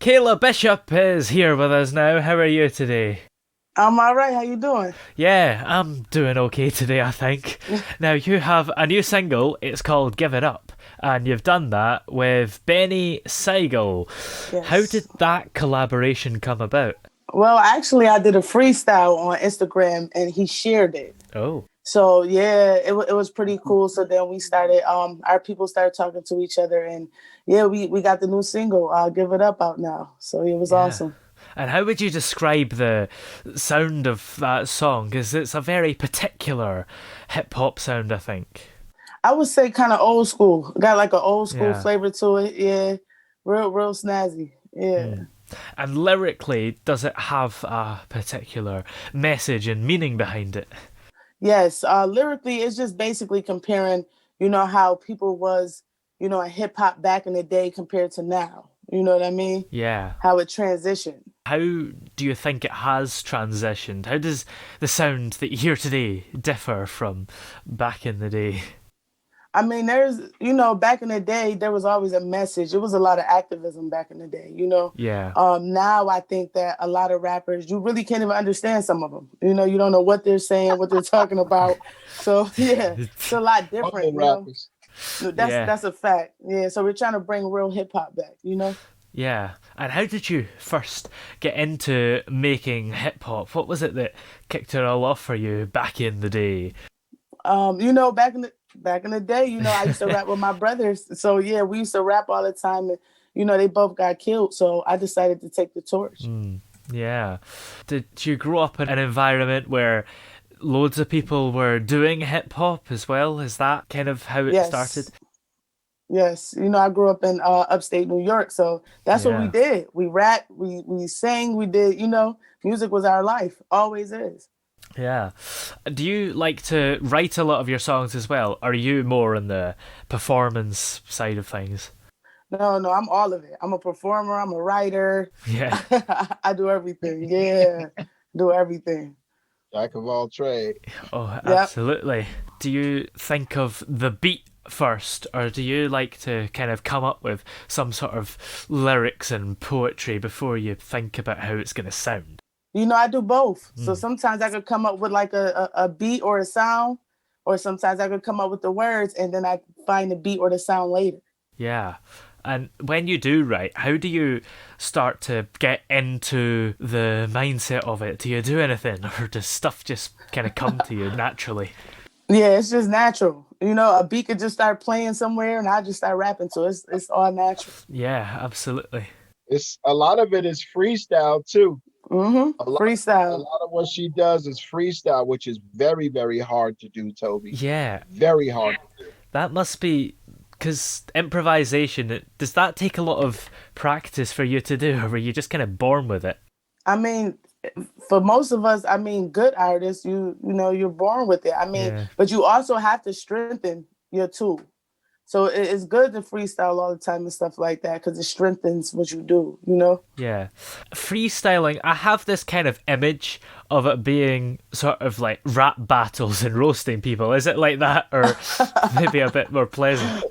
Kalah Bishop is here with us now. How are you today? I'm all right. How you doing? Yeah, I'm doing okay today, I think. Now, you have a new single. It's called Give It Up. And you've done that with Benny Seigel. How did Yes. that collaboration come about? Well, actually, I did a freestyle on Instagram, and he shared it. Oh, So yeah, it was pretty cool. So then we started. Our people started talking to each other, and yeah, we got the new single. I'll give it up out now. So it was yeah. awesome. And how would you describe the sound of that song? Because it's a very particular hip hop sound, I think. I would say kind of old school. Got like an old school Yeah. flavor to it. Yeah, real snazzy. Yeah. Mm. And lyrically, does it have a particular message and meaning behind it? Yes, lyrically, it's just basically comparing, how people was, in hip hop back in the day compared to now. You know what I mean? Yeah. How it transitioned. How do you think it has transitioned? How does the sound that you hear today differ from back in the day? I mean, back in the day, there was always a message. It was a lot of activism back in the day. Yeah. Now I think that a lot of rappers, you really can't even understand some of them. You don't know what they're saying, what they're talking about. So yeah, it's a lot Humble different. rappers. No, That's Yeah. that's a fact. Yeah. So we're trying to bring real hip hop back. Yeah. And how did you first get into making hip hop? What was it that kicked it all off for you back in the day? Back in the day, I used to rap with my brothers. So yeah, we used to rap all the time, and they both got killed. So I decided to take the torch. Yeah. Did you grow up in an environment where loads of people were doing hip hop as well? Is that kind of how it started? Yes, yes. I grew up in upstate New York, so that's what we Yeah. did. We rapped, we sang, we did. Music was our life, always is. Yeah. Do you like to write a lot of your songs as well? Or are you more on the performance side of things? No, no, I'm all of it. I'm a performer. I'm a writer. Yeah. I do everything. Yeah, do everything. Jack of all trades. Oh, Yep. absolutely. Do you think of the beat first, or do you like to kind of come up with some sort of lyrics and poetry before you think about how it's going to sound? I do both. So Mm. sometimes I could come up with like a beat or a sound, or sometimes I could come up with the words and then I find the beat or the sound later. Yeah. And when you do write, how do you start to get into the mindset of it? Do you do anything, or does stuff just kind of come to you naturally? Yeah, it's just natural. A beat could just start playing somewhere and I just start rapping. So it's all natural. Yeah, absolutely. It's a lot of it is freestyle too. A Freestyle. lot of what she does is freestyle, which is very, very hard to do, Toby. Yeah, Very hard. that must be because improvisation. Does that take a lot of practice for you to do, or were you just kind of born with it? I mean, for most of us, I mean, good artists, you're born with it. I mean, Yeah. but you also have to strengthen your tool. So it's good to freestyle all the time and stuff like that because it strengthens what you do. Yeah. Freestyling, I have this kind of image of it being sort of like rap battles and roasting people. Is it like that, or maybe a bit more pleasant?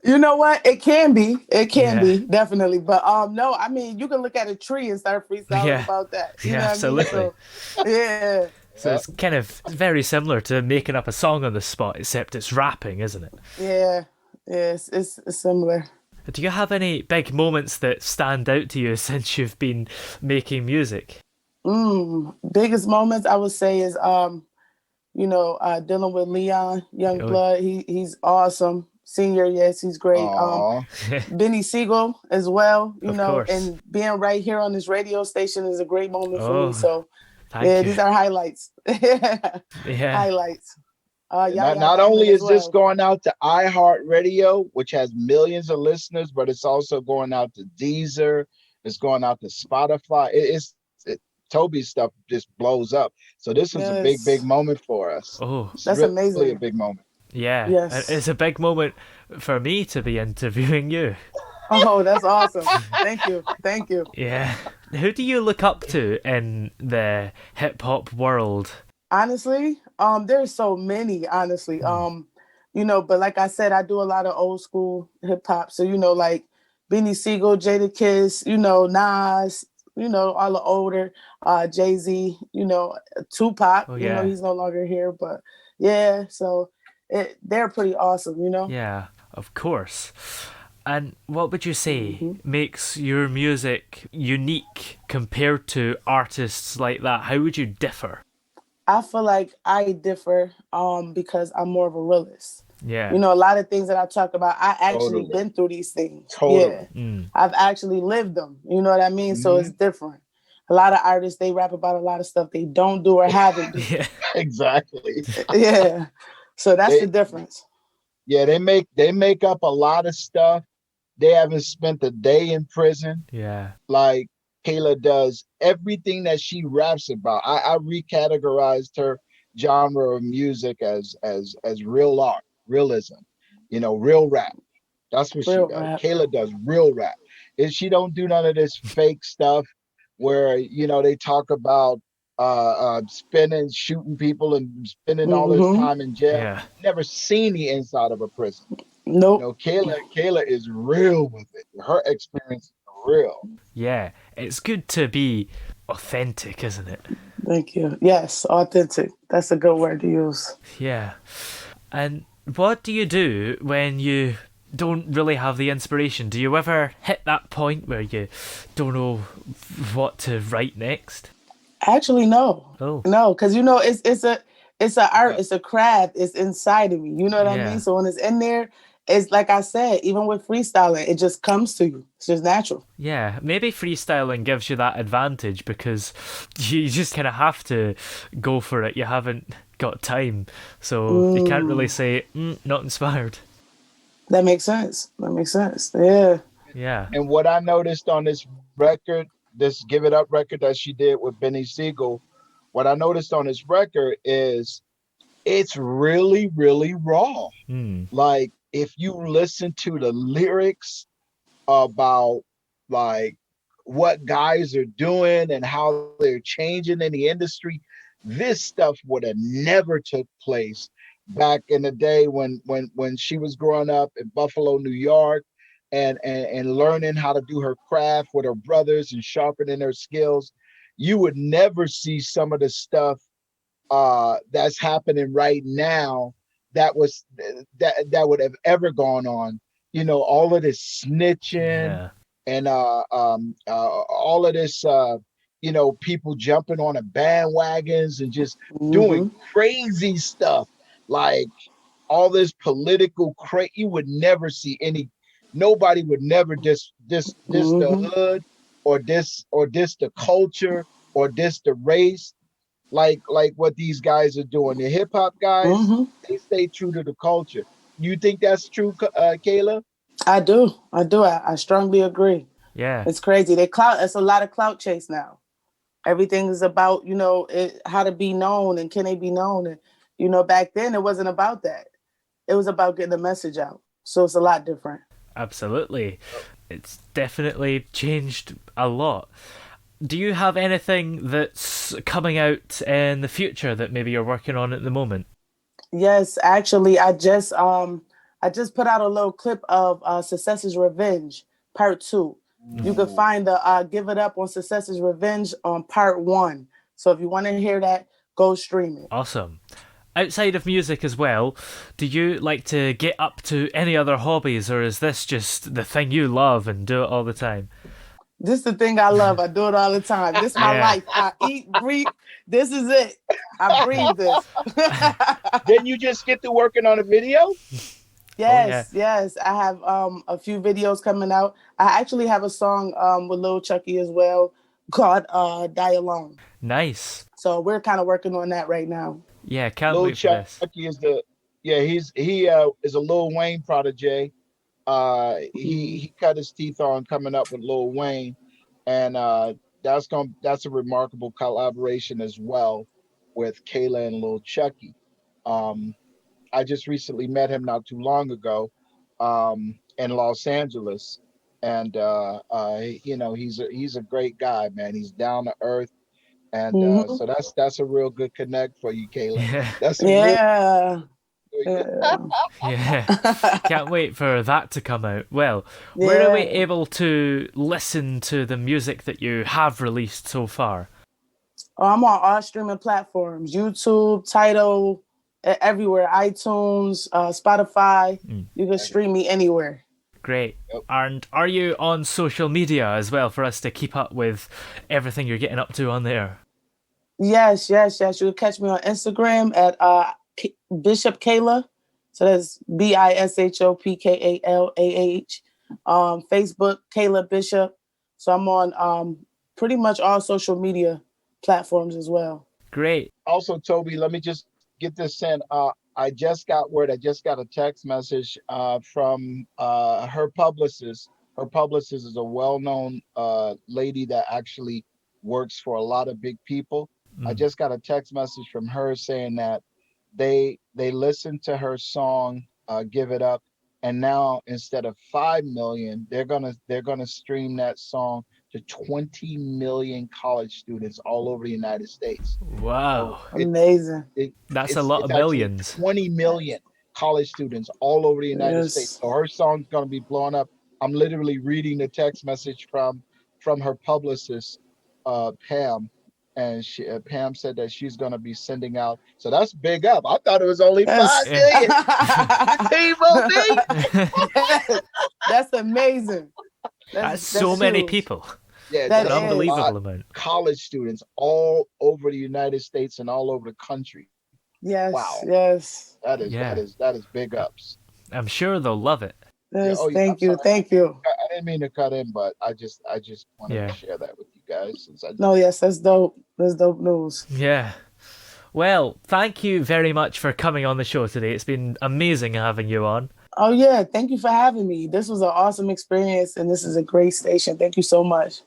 You know what? It can be. It can Yeah. be, definitely. But no, I mean, you can look at a tree and start freestyling Yeah. about that. You Yeah, know what I mean? absolutely. So, yeah. So it's kind of very similar to making up a song on the spot, except it's rapping, isn't it? Yeah. Yeah, it's similar. Do you have any big moments that stand out to you since you've been making music? Biggest moments I would say is dealing with Leon Oh, Youngblood. He's awesome. Senior, yes, he's great. Aw. Benny Siegel as well, of course. and being right here on this radio station is a great moment for me. Oh, So thank yeah, you. these are highlights. Yeah. Highlights. And Yaya not only Diamond as is this well. going out to iHeartRadio, which has millions of listeners, but it's also going out to Deezer. It's going out to Spotify. Toby's stuff just blows up. So this is a big, big Yes, moment for us. Oh, It's that's really a amazing. big moment. yeah. And Yes. it's a big moment for me to be interviewing you. Oh, that's awesome. Thank you. Thank you. Yeah. Who do you look up to in the hip hop world? Honestly, there's so many, honestly. Mm. But like I said, I do a lot of old school hip hop. So, like, Beanie Siegel, Jadakiss, Nas, all the older, Jay-Z, Tupac, Oh yeah. he's no longer here, but yeah, so they're pretty awesome. Yeah, of course. And what would you say Hmm. makes your music unique compared to artists like that? How would you differ? I feel like I differ because I'm more of a realist. Yeah. A lot of things that I talk about, I actually Totally. been through these things. Yeah. Totally. Mm. I've actually lived them. You know what I mean? So it's Mhm. different. A lot of artists, they rap about a lot of stuff they don't do or haven't do. Yeah. Exactly. Yeah. So that's the They difference. yeah, they make up a lot of stuff. They haven't spent a day in prison. Yeah. Like Kayla does everything that she raps about. I recategorized her genre of music as real art, realism, real rap. That's what she Real does. rap. Kayla does real rap. And she don't do none of this fake stuff where they talk about spending shooting people and spending all this Mm-hmm. time in jail. Yeah. Never seen the inside of a prison. Nope. Kayla is real with it. Her experience is real. Yeah. It's good to be authentic, isn't it? Thank you. Yes, authentic. That's a good word to use. Yeah. And what do you do when you don't really have the inspiration? Do you ever hit that point where you don't know what to write next? Actually, no. Oh, No, because it's a art, it's a craft, it's inside of me. You know what I mean? yeah. So when it's in there, it's like I said, even with freestyling, it just comes to you. It's just natural. Yeah, maybe freestyling gives you that advantage because you just kind of have to go for it. You haven't got time, so you can't really Mm, say, not inspired. that makes sense. That makes sense. Yeah. Yeah. And what I noticed on this record, this Give It Up record that she did with Benny Siegel, what I noticed on this record is it's really, really raw. Hmm. Like if you listen to the lyrics about like what guys are doing and how they're changing in the industry, this stuff would have never took place back in the day when she was growing up in Buffalo, New York, and learning how to do her craft with her brothers and sharpening her skills. You would never see some of the stuff that's happening right now that would have ever gone on. All of this snitching Yeah. and all of this people jumping on the bandwagons and just doing Mm-hmm. crazy stuff, like all this political you would never see nobody would never this the Mm-hmm. hood, or this the culture, or this the race, like what these guys are doing. The hip hop guys, Mm-hmm. they stay true to the culture. You think that's true, Kayla? I do. I do. I strongly agree. Yeah. It's crazy. It's a lot of clout chase now. Everything is about, how to be known and can they be known. And, back then it wasn't about that. It was about getting the message out. So it's a lot different. Absolutely. It's definitely changed a lot. Do you have anything that's coming out in the future that maybe you're working on at the moment? Yes, actually, I just put out a little clip of Success's Revenge Part 2. You can Ooh. find the Give It Up on Success's Revenge on Part 1. So if you want to hear that, go stream it. Awesome. Outside of music as well, do you like to get up to any other hobbies, or is this just the thing you love and do it all the time? This is the thing I love. I do it all the time. This is my Yeah. life. I eat, breathe. This is it. I breathe this. Didn't you just get to working on a video? Oh yeah. Yes, yes. I have a few videos coming out. I actually have a song with Lil Chucky as well called Die Alone. Nice. So we're kind of working on that right now. Yeah, can't Lil wait for this. Chucky he is a Lil Wayne protege. Mhm. He cut his teeth on coming up with Lil Wayne, and that's a remarkable collaboration as well with Kayla and Lil Chucky. Um, I just recently met him not too long ago, in Los Angeles, and he's a great guy, man. He's down to earth, and Mhm. so that's a real good connect for you, Kayla. Yeah. That's a real Yeah. Yeah. Yeah, can't wait for that to come out. Well, where are we Yeah. able to listen to the music that you have released so far? Oh, I'm on all streaming platforms: YouTube, Tidal, everywhere, iTunes, Spotify. You can stream me anywhere. Great. Yep. And are you on social media as well for us to keep up with everything you're getting up to on there? Yes. You can catch me on Instagram at Bishop Kalah. So that's BISHOPKALAH. Facebook, Kalah Bishop. So I'm on pretty much all social media platforms as well. Great. Also, Toby, let me just get this sent. I just got word. I just got a text message from her publicist. Her publicist is a well-known lady that actually works for a lot of big people. I just got a text message from her saying that they listened to her song "Give It Up," and now instead of 5 million, they're gonna stream that song to 20 million college students all over the United States. Wow. So Amazing. That's a lot of actually millions. 20 million college students all over the United States. Yes. So her song's gonna be blowing up. I'm literally reading the text message from her publicist, Pam, and Pam said that she's gonna be sending out. So that's big up. I thought it was only 5 Yes. million. 15 will be. That's amazing. That's so many huge. people. Yeah, That An is. unbelievable amount. College students all over the United States and all over the country. Yes. Wow. Yes. That is Yeah. that is big ups. I'm sure they'll love it. Yes. Oh, yeah, Thank I'm you. sorry. Thank you. I didn't mean to cut in, but I just wanted Yeah. to share that with you guys since I No, yes, that's dope. That's dope news. Yeah. Well, thank you very much for coming on the show today. It's been amazing having you on. Oh yeah, thank you for having me. This was an awesome experience and this is a great station. Thank you so much.